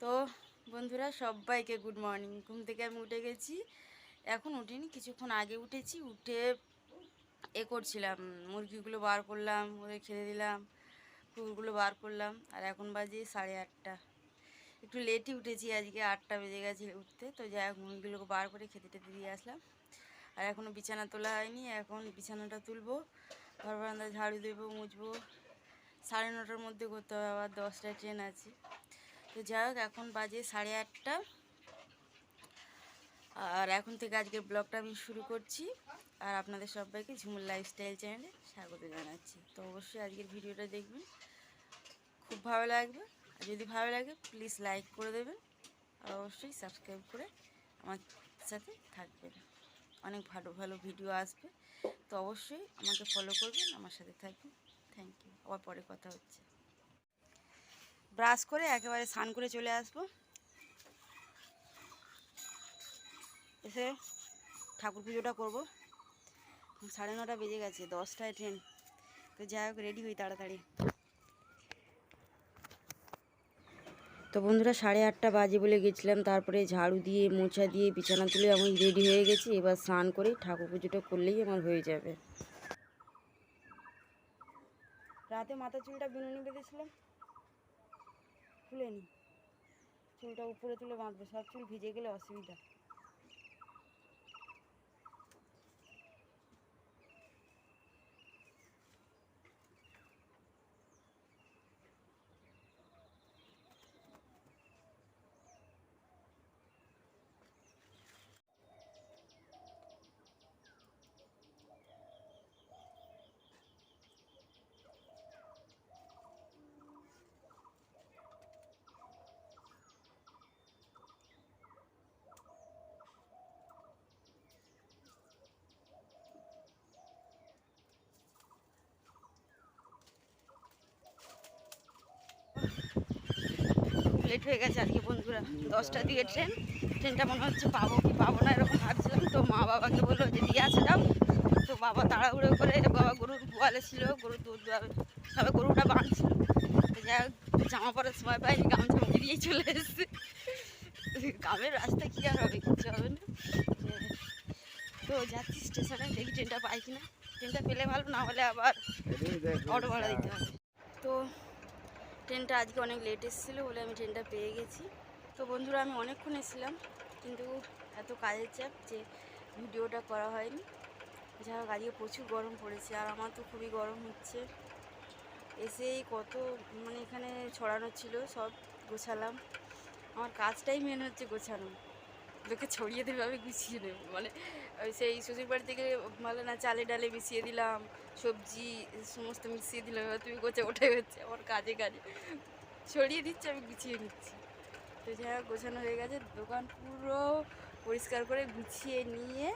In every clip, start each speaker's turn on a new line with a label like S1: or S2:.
S1: তো বন্ধুরা সবাইকে গুড মর্নিং। ঘুম থেকে আমি উঠে গেছি, এখন উঠিনি, কিছুক্ষণ আগে উঠেছি। উঠে করছিলাম, মুরগিগুলো বার করলাম, ওদের খেতে দিলাম, কুকুরগুলো বার করলাম। আর এখন বাজে 8:30। একটু লেটই উঠেছি আজকে, 8টা বেজে গেছে উঠতে। তো যাই হোক, মুরগিগুলোকে বার করে খেতে টেতে দিয়ে আসলাম। আর এখনও বিছানা তোলা হয়নি, এখন বিছানাটা তুলবো, ঘর বারান্দা ঝাড়ু দেবো, মুছবো। 9:30টার মধ্যে করতে হবে, আবার 10টায় ট্রেন আছে। তো যাই হোক, এখন বাজে 8:30। আর এখন থেকে আজকের ব্লগটা আমি শুরু করছি। আর আপনাদের সবাইকে ঝুমুর লাইফস্টাইল চ্যানেলে স্বাগত জানাচ্ছি। তো অবশ্যই আজকের ভিডিওটা দেখবেন, খুব ভালো লাগবে। আর যদি ভালো লাগে প্লিজ লাইক করে দেবেন, আর অবশ্যই সাবস্ক্রাইব করে আমার সাথে থাকবেন। অনেক ভালো ভালো ভিডিও আসবে, তো অবশ্যই আমাকে ফলো করবেন, আমার সাথে থাকবেন। Thank you. আবার পরে কথা হচ্ছে। ব্রাশ করে একেবারে স্নান করে চলে আসবো, এসে ঠাকুর পুজোটা করবো। 9:30 বেজে গেছে, 10টায় ট্রেন। তো যাই হোক, রেডি হই তাড়াতাড়ি। তো বন্ধুরা 8:30 বাজে বলে গেছিলাম, তারপরে ঝাড়ু দিয়ে মোছা দিয়ে বিছানা তুলে আমি রেডি হয়ে গেছি। এবার স্নান করে ঠাকুর পুজোটা করলেই আমার হয়ে যাবে। রাতে মাথা চুলটা বিনুনি বেঁধেছিলাম, খুলেনি। চুলটা উপরে তুলে বাঁধবো, সব চুল ভিজে গেলে অসুবিধা। লেট হয়ে গেছে আজকে বন্ধুরা, 10টার দিকে ট্রেন। ট্রেনটা মনে হচ্ছে পাবো কি পাবো না এরকম ভাবছিলাম। তো মা বাবাকে বললো যে দিয়ে আসে দাও। তো বাবা তাড়াহুড়ো করে, বাবা গরুর গোয়ালে ছিল, গরুর দুধ সবাই গরুটা বাঁধছিল। তো যাই হোক, জামা পরার সময় পাইনি, গামছা মুড়ি দিয়েই চলে এসেছে। গ্রামের রাস্তা কী আর হবে, কিছু হবে না। তো যাচ্ছি স্টেশনে, দেখি ট্রেনটা পাই কিনা। ট্রেনটা পেলে ভালো, না হলে আবার অটো ভাড়া দিতে হবে। তো ট্রেনটা আজকে অনেক লেট এসেছিলো বলে আমি ট্রেনটা পেয়ে গেছি। তো বন্ধুরা আমি অনেকক্ষণ এসেছিলাম, কিন্তু এত কাজের চাপ যে ভিডিওটা করা হয়নি। যাই হোক, আজকে প্রচুর গরম পড়েছে, আর আমার তো খুবই গরম হচ্ছে। এসেই কত এখানে ছড়ানো ছিল, সব গোছালাম। আমার কাজটাই মেন হচ্ছে গোছানো, লোকে ছড়িয়ে দেবে, আমি গুছিয়ে নেব। সেই শ্বশুর বাড়ি থেকে না চালে ডালে মিশিয়ে দিলাম, সবজি সমস্ত মিশিয়ে দিলাম, এবার তুমি গোছা, ওটাই হচ্ছে আমার কাজে কাজে। ছড়িয়ে দিচ্ছে, আমি গুছিয়ে নিচ্ছি। তো যাই হোক, গোছানো হয়ে গেছে, দোকান পুরো পরিষ্কার করে গুছিয়ে নিয়ে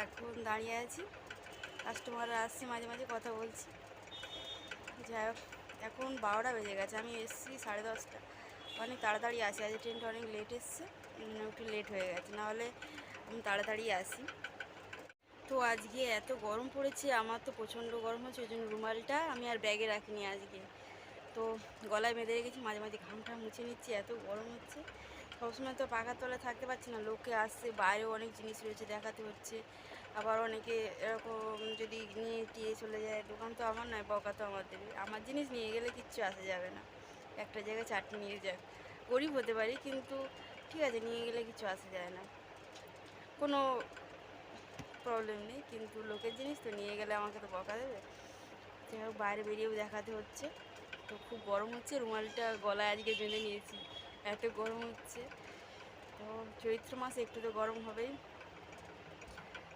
S1: এখন দাঁড়িয়ে আছি। কাস্টমাররা আসছে, মাঝে মাঝে কথা বলছি। যাই হোক, এখন 12টা বেজে গেছে, আমি এসেছি 10:30। অনেক তাড়াতাড়ি আসি, আজ ট্রেনটা অনেক লেট এসছে, একটু লেট হয়ে গেছে, নাহলে আমি তাড়াতাড়ি আসি। তো আজকে এত গরম পড়েছে, আমার তো প্রচণ্ড গরম হচ্ছে, ওই জন্য রুমালটা আমি আর ব্যাগে রাখিনি আজকে। তো গলায় বেঁধে রেখেছি, মাঝে মাঝে ঘামটা মুছে নিচ্ছি, এত গরম হচ্ছে। সবসময় তো পাখার তলায় থাকতে পারছি না, লোকে আসছে, বাইরেও অনেক জিনিস রয়েছে, দেখাতে হচ্ছে। আবার অনেকে এরকম যদি নিয়ে টিয়ে চলে যায়, দোকান তো আমার নয়, বকা তো আমার দেবে। আমার জিনিস নিয়ে গেলে কিচ্ছু আসা যাবে না, একটা জায়গায় চাটনি নিয়ে যাক, গরিব হতে পারি, কিন্তু ঠিক আছে, নিয়ে গেলে কিছু আসা যায় না, কোনো প্রবলেম নেই। কিন্তু লোকের জিনিস তো নিয়ে গেলে আমাকে তো বকা দেবে। যাই হোক, বাইরে বেরিয়েও দেখাতে হচ্ছে। তো খুব গরম হচ্ছে, রুমালটা গলায় আজকে বেঁধে নিয়েছি, এত গরম হচ্ছে। তো চৈত্র মাসে একটু তো গরম হবেই।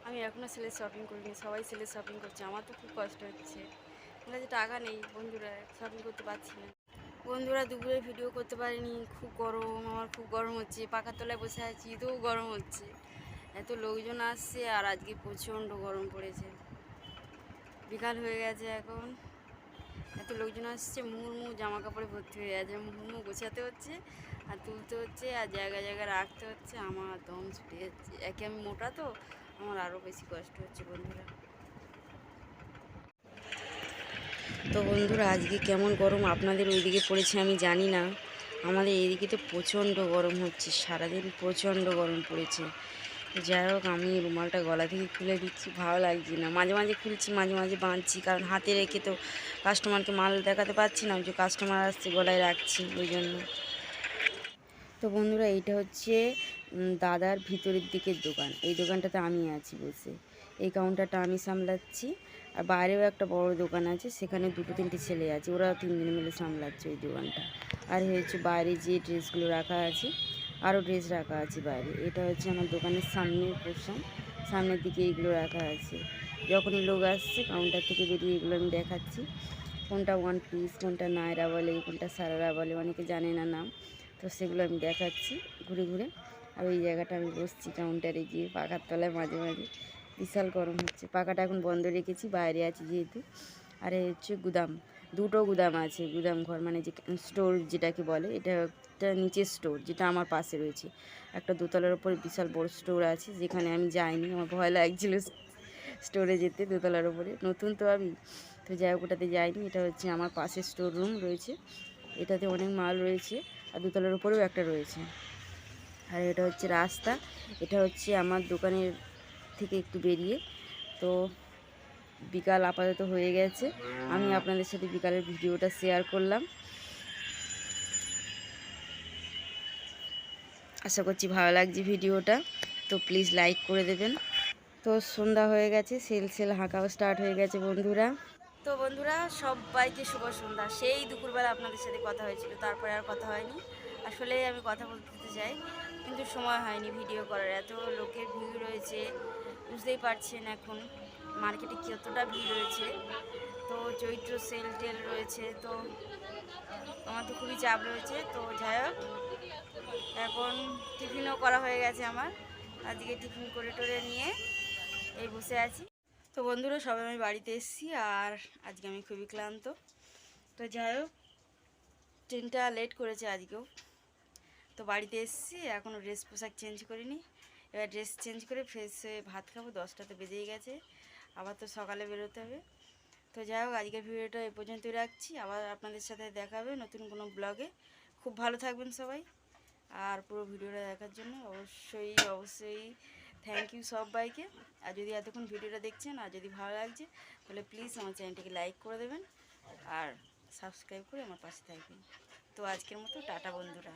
S1: আমি এখনও সেলের শপিং করিনি, সবাই সেলের শপিং করছে, আমার তো খুব কষ্ট হচ্ছে। আমার কাছে টাকা নেই বন্ধুরা, শপিং করতে পারছি না। বন্ধুরা দুপুরে ভিডিও করতে পারিনি, খুব গরম, আমার খুব গরম হচ্ছে, পাখার তলায় বসে আছি, তো গরম হচ্ছে, এত লোকজন আসছে, আর আজকে প্রচণ্ড গরম পড়েছে। বিকাল হয়ে গেছে এখন, এত লোকজন আসছে, মুহুর্মুহু জামা কাপড়ে ভর্তি হয়ে আছে, মুহুর্মুহু গোছাতে হচ্ছে, আর তুলতে হচ্ছে, আর জায়গায় জায়গায় রাখতে হচ্ছে। আমার দম ছুটে যাচ্ছে, একে আমি মোটা, তো আমার আরও বেশি কষ্ট হচ্ছে বন্ধুরা। তো বন্ধুরা আজকে কেমন গরম আপনাদের ওইদিকে পড়েছে আমি জানি না, আমাদের এদিকে তো প্রচণ্ড গরম হচ্ছে, সারাদিন প্রচণ্ড গরম পড়েছে। যাই হোক, আমি রুমালটা গলা থেকে খুলে দিচ্ছি, ভালো লাগছে না। মাঝে মাঝে খুলছি, মাঝে মাঝে বাঁধছি, কারণ হাতে রেখে তো কাস্টমারকে মাল দেখাতে পারছি না। যে কাস্টমার আসছে গলায় রাখছি ওই জন্য। তো বন্ধুরা, এইটা হচ্ছে দাদার ভিতরের দিকের দোকান। এই দোকানটাতে আমি আছি বসে, এই কাউন্টারটা আমি সামলাচ্ছি। আর বাইরেও একটা বড় দোকান আছে, সেখানে দুটো তিনটে ছেলে আছে, ওরা 3 দিন মিলে সামলাচ্ছে ওই দোকানটা। আর হচ্ছে বাইরে যে ড্রেসগুলো রাখা আছে, আরও ড্রেস রাখা আছে বাইরে। এটা হচ্ছে আমার দোকানের সামনের পোর্শন, সামনের দিকে এইগুলো রাখা আছে। যখনই লোক আসছে কাউন্টার থেকে বেরিয়ে এগুলো আমি দেখাচ্ছি, কোনটা ওয়ান পিস, কোনটা নায়রা বলে, কোনটা সারারা বলে, অনেকে জানে না নাম। তো সেগুলো আমি দেখাচ্ছি ঘুরে ঘুরে। আর ওই জায়গাটা আমি বসছি কাউন্টারে গিয়ে পাখার তলায় মাঝে মাঝে। বিশাল গরম হচ্ছে, পাখাটা এখন বন্ধ রেখেছি, বাইরে আছি যেহেতু। আর এই হচ্ছে গুদাম, দুটো গুদাম আছে, গুদাম ঘর মানে যে স্টোর যেটাকে বলে। এটা একটা নিচের স্টোর, যেটা আমার পাশে রয়েছে। একটা দোতলার ওপরে বিশাল বড় স্টোর আছে, যেখানে আমি যাইনি, আমার ভয় লাগছিল স্টোরে যেতে। দোতলার ওপরে নতুন তো আমি, তো যাই হোক ওটাতে যাইনি। এটা হচ্ছে আমার পাশে স্টোর রুম রয়েছে, এটাতে অনেক মাল রয়েছে। আর দোতলার উপরেও একটা রয়েছে। আর এটা হচ্ছে রাস্তা, এটা হচ্ছে আমার দোকানের থেকে একটু বেরিয়ে। তো বিকাল আপাতত হয়ে গেছে, আমি আপনাদের সাথে বিকালের ভিডিওটা শেয়ার করলাম। আশা করছি ভালো লাগছে ভিডিওটা, তো প্লিজ লাইক করে দেবেন। তো সন্ধ্যা হয়ে গেছে, সেল হাঁকাও স্টার্ট হয়ে গেছে বন্ধুরা। তো বন্ধুরা, সবাইকে শুভ সন্ধ্যা। সেই দুপুরবেলা আপনাদের সাথে কথা হয়েছিল, তারপরে আর কথা হয়নি। আসলে আমি কথা বলতে চাই, কিন্তু সময় হয়নি ভিডিও করার। এত লোকের ভিড় রয়েছে, বুঝতেই পারছেন এখন মার্কেটে কতটা ভিড় রয়েছে। তো চৈত্র সেল টেল রয়েছে, তো আমার তো খুবই চাপ রয়েছে। তো যাই হোক, এখন টিফিনও করা হয়ে গেছে আমার। আজকে টিফিন করে টোরে নিয়ে এই বসে আছি। তো বন্ধুরা, সবাই আমি বাড়িতে এসেছি, আর আজকে আমি খুবই ক্লান্ত। তো যাই হোক, ট্রেনটা লেট করেছে আজকেও। তো বাড়িতে এসেছি, এখনও ড্রেস পোশাক চেঞ্জ করিনি। এবার ড্রেস চেঞ্জ করে ফ্রেশ হয়ে ভাত খাবো, 10টাতে বেজেই গেছে। আবার তো সকালে বেরোতে হবে। তো যাই হোক, আজকের ভিডিওটা এই পর্যন্তই রাখছি। আবার আপনাদের সাথে দেখা হবে নতুন কোনো ব্লগে। খুব ভালো থাকবেন সবাই। আর পুরো ভিডিওটা দেখার জন্য অবশ্যই অবশ্যই থ্যাংক ইউ সবাইকে। আর যদি এতক্ষণ ভিডিওটা দেখছেন, আর যদি ভালো লাগছে, তাহলে প্লিজ আমার চ্যানেলটিকে লাইক করে দেবেন আর সাবস্ক্রাইব করে আমার পাশে থাকবেন। তো আজকের মতো টাটা বন্ধুরা।